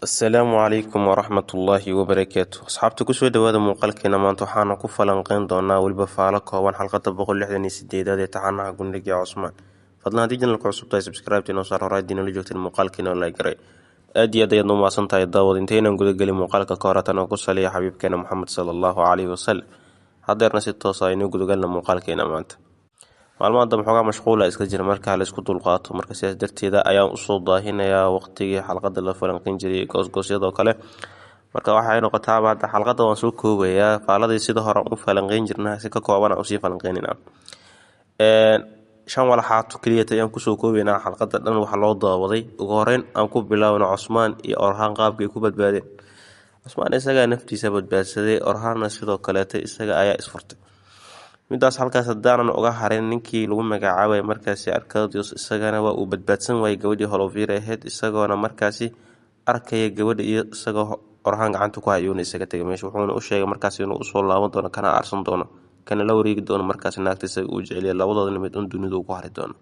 السلام عليكم ورحمة الله وبركاته أصحابتي كسو دوادا muuqaalkeena maanta waxaana ku falanqeyn doonaa weliba faalo kooban xalqada 168 ee taxanaha gundhiga Cusmaan fadlan haddii channelka cusub tahay subscribe inoo saar horay diin la joogteen muuqaalkeena la garay aad iyo aad ayaad u mahadsan tahay daawad intaynan guda galin muuqaalka ka hor tan oo ku saliya xabiibkeena Muhammad sallallahu alayhi wasallam hadeerna si toos ah inuu guda galna muuqaalkeena maanta maalmaha dambe xogaa mashquul iska jira marka la isku dulqaato marka sidaas darteeda ayaan u soo daahinayaa waqtigii xalqada la falanqeyn jiray goosgoosyada kale marka waxay noqotaa hadda xalqada waan soo koobayaa faaladii sida hore u falanqeyn jirnaa si ka kooban oo si falanqeynina shan walaxaad kaliya ayaan ku soo koobaynaa xalqada dhan waxa loo daawaday ugu horeyn aan ku bilaawno Cusmaan iyo Orhaan qaabkii ay ku badbaadeen Cusmaan isaga naftiisa badbaadsaday Orhaanna sidoo kale isaga ayaa isfurtay midaas halkaas hadaan uga harin ninkii lagu magacaabay markaasi Arkadius isagana waa uu badbaadsan waayay gabadhii Holovyra ahayd isagoona markaasi arkay gabadha iyo isagoo Orhaan gacanta ku hayo isaga tagay meesha wuxuuna u sheegay markaasi inuu soo laaban doono kana aarsan doono kana la wareegi doono markaasi naagtiisa uu jecel labadooda mid dunida ugu hari doono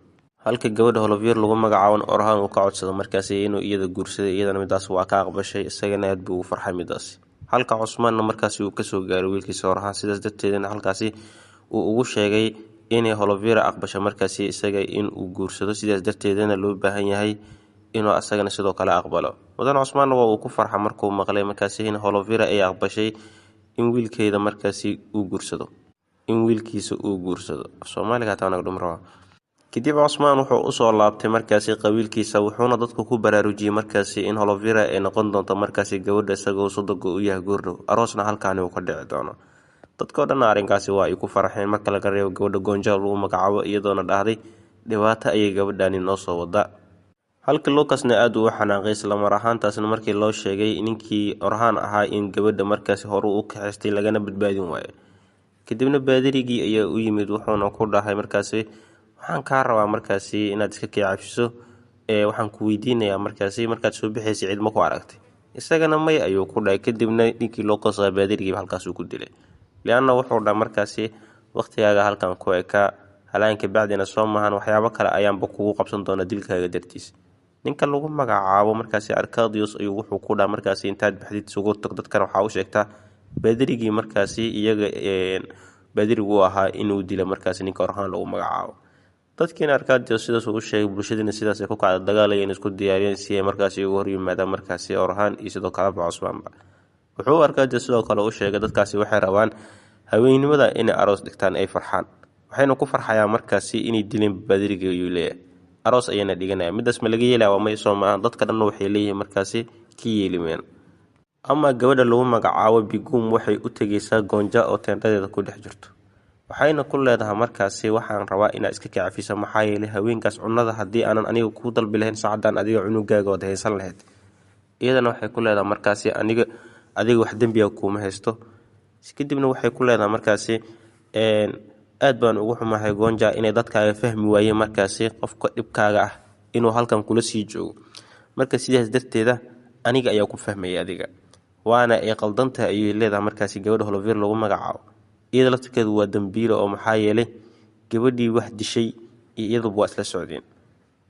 halka gabadha Holovyra lagu magacaabo Orhaan uu ka codsado markaasi inuu iyada guursado iyadana midaas waa ka aqbashay isagana aad buu u farxay midaas halka Cusmaan markaasi uu ka soo gaaray wiilkiisa Orhaan sidaas darteedna halkaasi uu ugu sheegay inay Holovyra aqbasho markaasi isaga in uu guursado sidaas darteedna loo baahan yahay inuu asagana sidoo kale aqbalo wadan Cusmaan waa uu ku farxa markuu maqlay markaasi in Holovyra ay aqbashay in wiilkeeda markaasi uu guursado in wiilkiisa uu guursado Soomaaliga taana dhumro kadib Cusmaan wuxuu u soo laabtay markaasi qabiilkiisa wuxuuna dadku ku baraarujiyay markaasi in Holovyra ay noqon doonto markaasi gabadha isagoo sodog u yahay goordhow aroosna halkaan uu ka dhici doono dadka dhan arrinkaasi waa ay ku farxeen marka laga reebo gabadha Gonja lagu magacaabo iyadoona dhahday dhibaato ay gabadhani noo soo wada halka Lucasna aad uu xanaaqay isla mar ahaantaasna markii loo sheegay ninkii Orhaan ahaa in gabadha markaasi hore u kaxistay lagana badbaadin waayo kadibna baadirigii ayaa u yimid wuxuuna ku dhahay markaasi waxaan ka rabaa markaasi inaad iska kicaafiso waxaan ku weydiinayaa markaasi markaad soo bixaysay cid ma ku aragtay isagana may ayuu ku dhahay kadibna ninkii Lucas baadirigii halkaas uu ku dilay لأنه wuxuu dhaa markaasi waqtigaaga halkan ku eka halaanka bacdina Soomahan waxyaabo kale ayaanba kugu qabsan doona dilkaaga dartiis ninka lagu magacaabo markaasi Arkadius ayuu wuxuu ku dhaa markaasi intaad baxdid sugu tag dadkan waxa uu sheegtaa baadirigii markaasi iyaga baadirigu ahaa inuu dilo markaasi ninka Orhaan lagu magacaabo dadkina Arkadius sidaas uu sheegay bulshadina sidaas ay ku kacday dagaalayeen isku diyaariyeen si ay markaasi ugu hor yimaadaan markaasi Orhaan iyo sidoo kale Cusmaan wuxuu Arkadius sidoo kale u sheegay dadkaasi waxay rabaan haweenimada in aroos dhigtaan ay farxaan waxayna ku farxayaan markaasi inay dileen baadiriga iyo leeyahay aroos ayana dhiganaya midaas ma laga yeelaa ma Soomaaliya dadka dhan waxay leeyihiin markaasi ki yeelimeen ama gabadha lagu magacaabo Bigum waxay u tagaysaa Gonja oo teentadeeda ku dhex jirto waxayna ku leedahay markaasi waxaan rabaa inaad iska kacfiso maxaa yeelay haweenkaas cunada hadii aanan aniga ku dalbi lahayn saacadan adiga cunugaaga wada haysan lahayd iyadana waxay ku leedahay markaasi adiga wax dambiga kuma haysto kadibna waxay ku leedahay markaasi aad baan ugu xumahay Gonja inay dadkaaga fahmi waayeen markaasi qofka dhibkaaga ah inuu halkan kula sii joogo marka sidaas darteeda aniga ayaa ku fahmay adiga waana ay qaldantahay ayay leedahay markaasi gabadha Holovyra lagu magacaabo iyada lafteedu waa dambiilo oo maxaa yeelay gabadhii wax dishay iyadu waa isla socdeen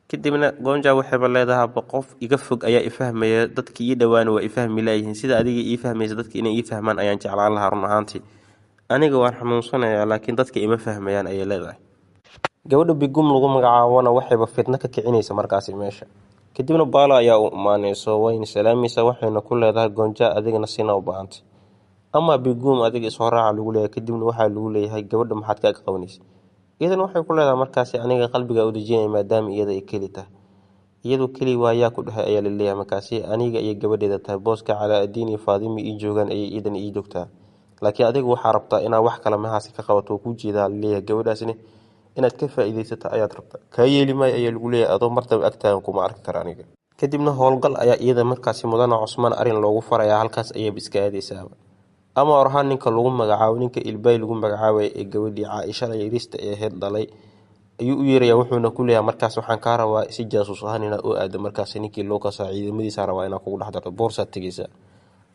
kadibna Gonja waxay leedahay qof iga fog ayaa i fahmaya dadkii ii dhawaan waa i fahmi laayihiin sida adiga ii fahmaysa dadkii inay ii fahmaan ayaan jeclaan lahaa run ahaantii aniga waan xanuunsanayaa laakiin dadka ima fahmayaan ayay leedahay gabadha Bigum lagu magacaabona waxayba fitna ka kicinaysa markaasi meesha kadibna Baala ayaa u imaanayso wayna salaamaysa waxayna ku leedahay Gonja adigana sina u baahantay ama Bigum adiga soo raaca lagu leeyahay kadibna waxa lagu leeyahay gabadha maxaad ka qabanaysaa iyadan waxay ku leedahay markaasi aniga qalbiga u dajinay maadaama iyada ay kelita iyadu keli waayaa ku dhahay ayaa leeyahay markaasi aniga iyo gabadheeda tahay booska Calaadiin iyo Faadimi ii joogan ay iidan ii joogtaa laakiin adiga waxa rabtaa inaad wax kale mahaasi ka qabato ku jeedaa leeyahay gabadhaasina inaad ka faa'iideysato ayaad rabtaa ka yeelimay ayaa lagu leeyahay adoo martaba agtaan kuma arki kara aniga kadibna howlgal ayaa iyada markaasi mudana Cusmaan arin loogu farayaa halkaas ayay iska aadaysaa ama Orhaan ninka lagu magacaabo ninka Ilbay lagu magacaabay ee gabadhii Caaisha la yirista ee heed dhalay ayuu u yeerayaa wuxuuna ku leeyahay markaas waxaan ka rabaa si jaasuus ahaan inaan u aado markaas ninkii Lucas ciidamadiisa rabaa inaan kugu dhaxdaro boorsa tigisa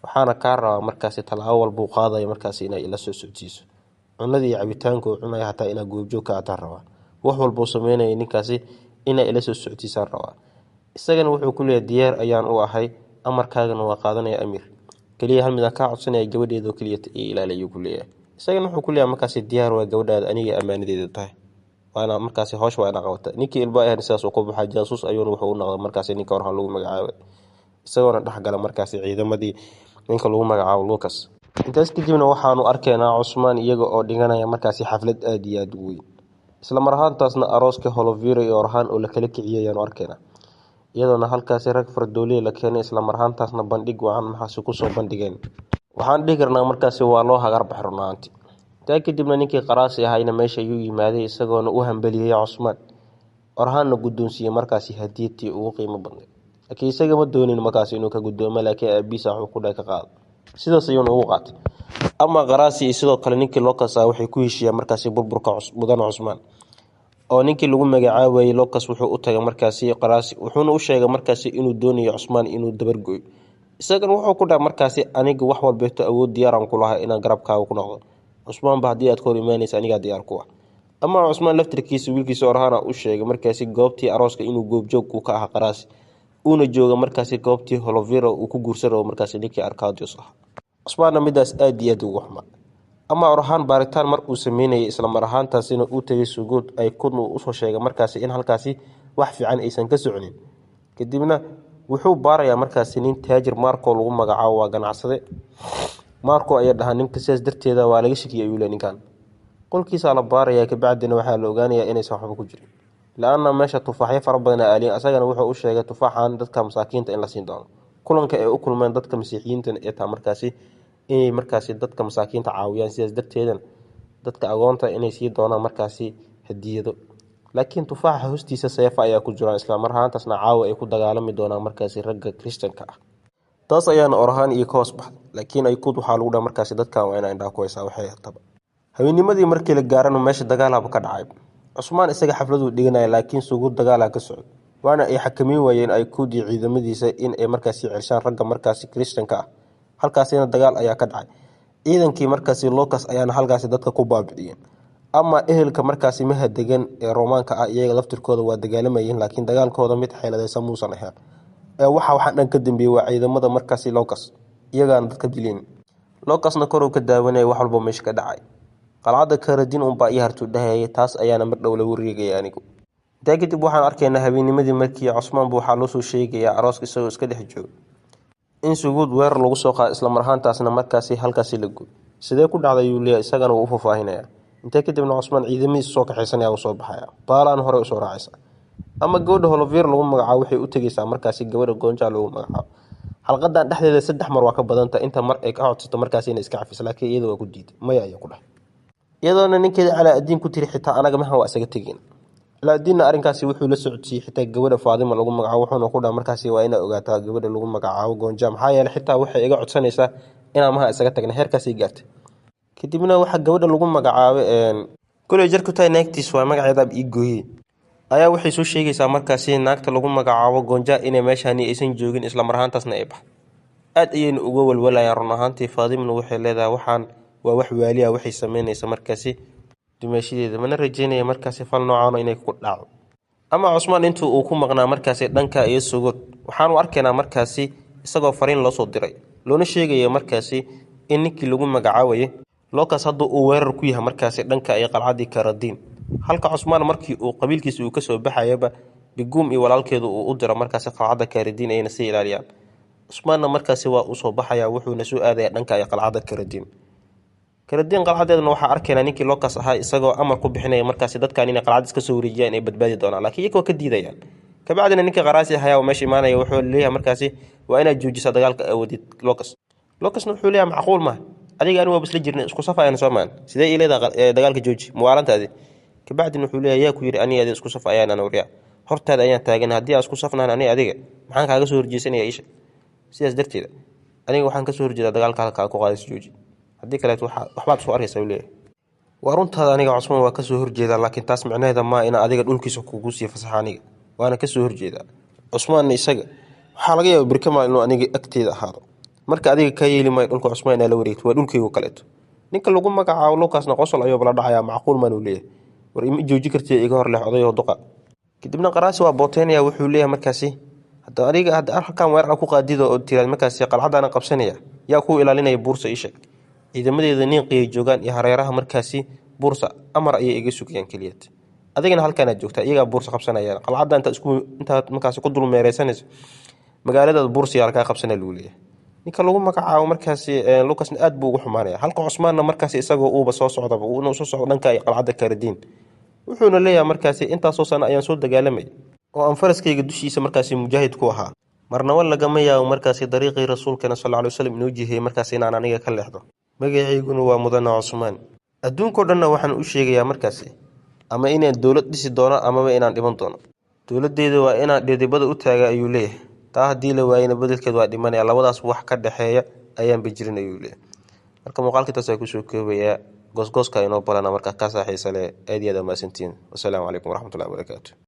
waxaana ka rabaa markaas talaabo walba uu qaadayo markaas inay ila soo socodsiiso cunadii cabitaanka uu cunay hataa ina goobjoog ka ataa rabaa wax walba uu sameeyay ninkaasi inay ila soo socodsiisan rabaa isagana wuxuu ku leeyahay diyaar ayaan u ahay amarkaagana waa qaadanaya amiir kaliya hal mid aan ka codsanaya gabadheedo kaliya ilaaliyo ku leeyahay isagana wuxuu ku leeyahay markaas diyaar waa gabadhaada aniga amaanadeeda tahay waana markaas hoosh waa ina qabata ninkii ilbaa ahaan sidaas uu ku baxay jaasuus ayuuna wuxuu u noqday markaas ninka Orhan lagu magacaabay isagoona dhaxgala markaas ciidamadii ninka lagu magacaabo Lucas intaas kadibna waxaanu arkaynaa Cusmaan iyaga oo dhiganaya markaas xaflad aad iyo aad u weyn isla mar ahaantaasna arooska Holovira iyo Orhan oo la kala kiciyay arkaynaa iyadoo halkaas rag fardooley la keenay isla mar ahaantaasna bandhig wacan maxaas ku soo bandhigeen waxaan dhigarnaa markaas waa loo hagar baxrunaanti kadibna ninkii qaraasi ahayna meesha ayuu yimaaday isagoona u hambaliyay Cusmaan Orhanna guddoonsiiyay markaas hadiyadii ugu qiimo badnayd laakiin isaga ma doonin markaas inuu ka guddoomo laakiin aabbiisa wuxuu ku dhaay ka qaad sidaas ayuu ugu qaatay ama qaraasi sidoo kale ninkii Lucas waxay ku heshiiyeen markaas burburka mudan Cusmaan oo ninkii lagu magacaabay Lucas wuxuu u tagay markaas qaraasi wuxuuna u sheegay markaas inuu doonayo Cusmaan inuu dabargooyo isagana wuxuu ku dhaay markaas aniga wax walba awood diyaar aan ku lahaa inaan garabkaaga ku noqdo Cusmaan ba hadii aad ka hor iimaanaysa aniga diyaar ku ah ama Cusmaan laftirkiisa wiilkiisa Orhan u sheegay markaas goobtii arooska inuu goobjoog ku ka ah qaraasi una jooga markaas goobtii Holovira uu ku guursado markaas ninkii Arkadius ah Cusmaan midaas aad iyo aad ugu xumaa ama Orhan baaritaan mar uu sameeyay isla mar ahaantaasina uu tagay suguud ay kudnu u soo sheegay markaas in halkaasi wax fiican aysan ka soconin kadibna wuxuu baarayaa markaas nin taajir Marco lagu magacaabo waa ganacsade Marco ayaa dhahan ninka sidaas darteeda waa laga shakiyay uu ninkan qolkiisa la baarayaa ka bacdina waxa la ogaanayaa inay waxba ku jirin laana meesha tufaaxyo fara badan aaliin asagana wuxuu u sheegay tufaaxan dadka masaakiinta in la siin doono kulanka ay u kulmeen dadka masiixiyiinta ee taa markaas inay markaas dadka masaakiinta caawiyaan sidaas darteedan dadka agoonta inay sii doonaan markaas hadiyado laakiin tufaaxa hoostiisa seefa ayaa ku jira isla mar ahaantaasna caawa ay ku dagaalami doonaan markaas ragga Kristanka ah taas ayaana Orhan iyo koos baxday laakiin ay ku waxa lagu dhahay markaas dadka waa inay indhaha ku haysaa waxay taba haweennimadii markii la gaarano meesha dagaalaba ka dhacay Cusmaan isaga xafladu dhiganay laakiin suuq dagaal ka socdo waana ay xakameyn waayeen ay ku dii ciidamadiisa in ay markaas celshaan ragga markaas Kristanka ah halkaasina dagaal ayaa ka dhacay ciidankii markaas Lucas ayaana halkaas dadka ku baabi'iyeen ama ehelka markaas ma degan ee Roomaanka ah iyaga laftirkooda waa dagaalamayeen laakiin dagaalkooda mid xeeladaysan muusan ahaan waxa dhan ka dambeeyay waa ciidamada markaas Lucas iyagaan dadka dileen Lucasna kor uu ka daawanay wax walba meesha ka dhacay qalcada Karadin baa ii hartu dhahay taas ayaana mar dhow la wareegay anigu kadib waxaan arkaynaa haweennimadii markii Cusmaan buu waxa loo soo sheegay arooska isagoo iska dhex jooga in suguud weer lagu soo qaado isla mar ahaantaasna markaas halkaas la guud sidee ku dhacday uu leeyahay isagana uu faafaahinayaa kadibna Cusmaan ciidamadiisa soo kaxaysanaya soo baxaya baalaan hore u soo raacaysa ama gabadha Holovira lagu magacaabo waxay u tagaysaa markaas gabadha Goonja lagu magacaabo halqadan dhexdeeda 3 mar waa ka badanta inta mar ay ka codsato markaas inay iska cafiso laakiin iyada waa ku diiday maya ayaa ku dhahay iyadoona ninkeeda Calaadiin ku tiri xitaa anaga ma waa isaga tageen Calaadiinna arinkaasi wuxuu la socodsiiyay xitaa gabadha Faadima lagu magacaabo wuxuuna ku dhahay markaas waa inay ogaataa gabadha lagu magacaabo Goonja maxaa yeelay xitaa waxay iga codsanaysaa inaan ma isaga tagna heerkaas ay gaartay kadibna waxa gabadha lagu magacaabo kulay jarku tahay naagtiis waa magaceeda ii gooyay ayaa waxay soo sheegaysaa markaas naagta lagu magacaabo Goonja inay meeshani aysan joogin isla mar ahaantaasna ay bax aad ayeen uga walwalayaan run ahaantii Faadimna waxay leedahay waxaan waa wax waaliya waxay sameynaysaa markaas dumaashideeda mana rajeynaya markaas fal noocan inay ku dhaco ama Cusmaan intuu uu ku maqnaa markaas dhanka iyo sugud waxaan u arkaynaa markaas isagoo fariin loo soo diray loona sheegay markaas in ninkii lagu magacaabay Lucas hadda uu weerar ku yahay markaas dhanka ay qalcadii Karadin halka Cusmaan markii uu qabiilkiisa uu ka soo baxayaba bigum iyo walaalkeedu uu u diro markaas qalcada Karadin ayna si ilaaliyaan Cusmaanna markaas waa u soo baxaya wuxuuna soo aaday dhanka ay qalcada Karadin qalcadeedna waxa arkaynaa ninkii Lucas ahaa isagoo amar ku bixinaya markaas dadkan inay qalcad iska soo wareejiyaan ay badbaadi doonaan laakiin iyaga ka diidayaan ka bacdina ninkii qaraasi ahaa oo meesha imaanaya wuxuu leeyahay markaas waa inay joojiso dagaalka awoodid Lucasna wuxuu leeyahay macquul ma adiga anigu waa bisla jirnay isku safayaan Soomaan sidee ileedahay dagaalka jooji muwaalantaadi ka bacdina wuxuu leeyahay yaa ku yiri aniga isku safayaan ana wariya hortaada ayaan taagan hadii aan isku safnaan aniga adiga maxaan kaaga soo horjeesanaya isha sidaas darteeda aniga waxaan ka soo horjeedaa dagaalka halka ku qaadis jooji hadii kale waxbaad soo arkaysaa uu leeyahay waruntaada aniga Cusmaan waa ka soo horjeedaa laakiin taas macnaheedu ma in adiga dhulkiisa kugu sii fasaxaniga waana ka soo horjeedaa Cusmaan isaga waxa laga yaabaa birkama inuu aniga agteeda ahaado marka adiga ka yeelimay dhulka Cusmaan la wareegto waa dhulkaygu kaleeto ninka lagu magacaabo Lucasna qosol ayuu bala dhacaya macquul ma uu leeyahay war ima jooji kartay iga hor leh odayo duqa kadibna qaraasi waa booteynaya wuxuu leeyahay markaas hadda aniga hadda halkan weerar ku qaadido oo tiraad markaas qalcadana qabsanaya yaa ku ilaalinaya buursa ii sheeg ciidamadeeda nin qiyo joogan iyo hareeraha markaasi buursa amar ayay iga sugayaan keliyad adigana halkan aad joogtaa iyaga buursa qabsanaya qalcada inta markaas ku dul meereysanayso magaalada buursa yaa ka qabsanay luuliya ninka lagu magacaabo markaasi Lucasna aad buu ugu xumaanaya halka Cusmaanna markaasi isagoo uuba soo socdaba uu soo socdo dhanka qalcada Kaardiin wuxuuna leeyahay markaasi intaas soo sana ayaan soo dagaalamay oo aan faraskayga dushiisa markaasi mujaahid ku ahaa marna wal laga mayaa markaasi dariiqii rasuulkana sallallahu alayhi wasallam inuu jihey markaasi inaan aniga ka leexdo magaciiguna waa mudana Cusmaan adduunko dhanna waxaan u sheegayaa markaasi ama inaan dawlad dhisi doono ama inaan dhiman doono dawladeeda waa inaan dhidibada u taaga ayuu leeyahay taa hadii la waayina badalkeed waa dhimanaya labadaas wax ka dhaxeeya ayaan bijirin ayuu leeyahay marka muuqaalka taas ay ku soo koobaya goosgooska inoo balana marka ka saaxiisale aad iyo aad ma santiin wassalaamu calaykum waraxmatullaahi wabarakaatuh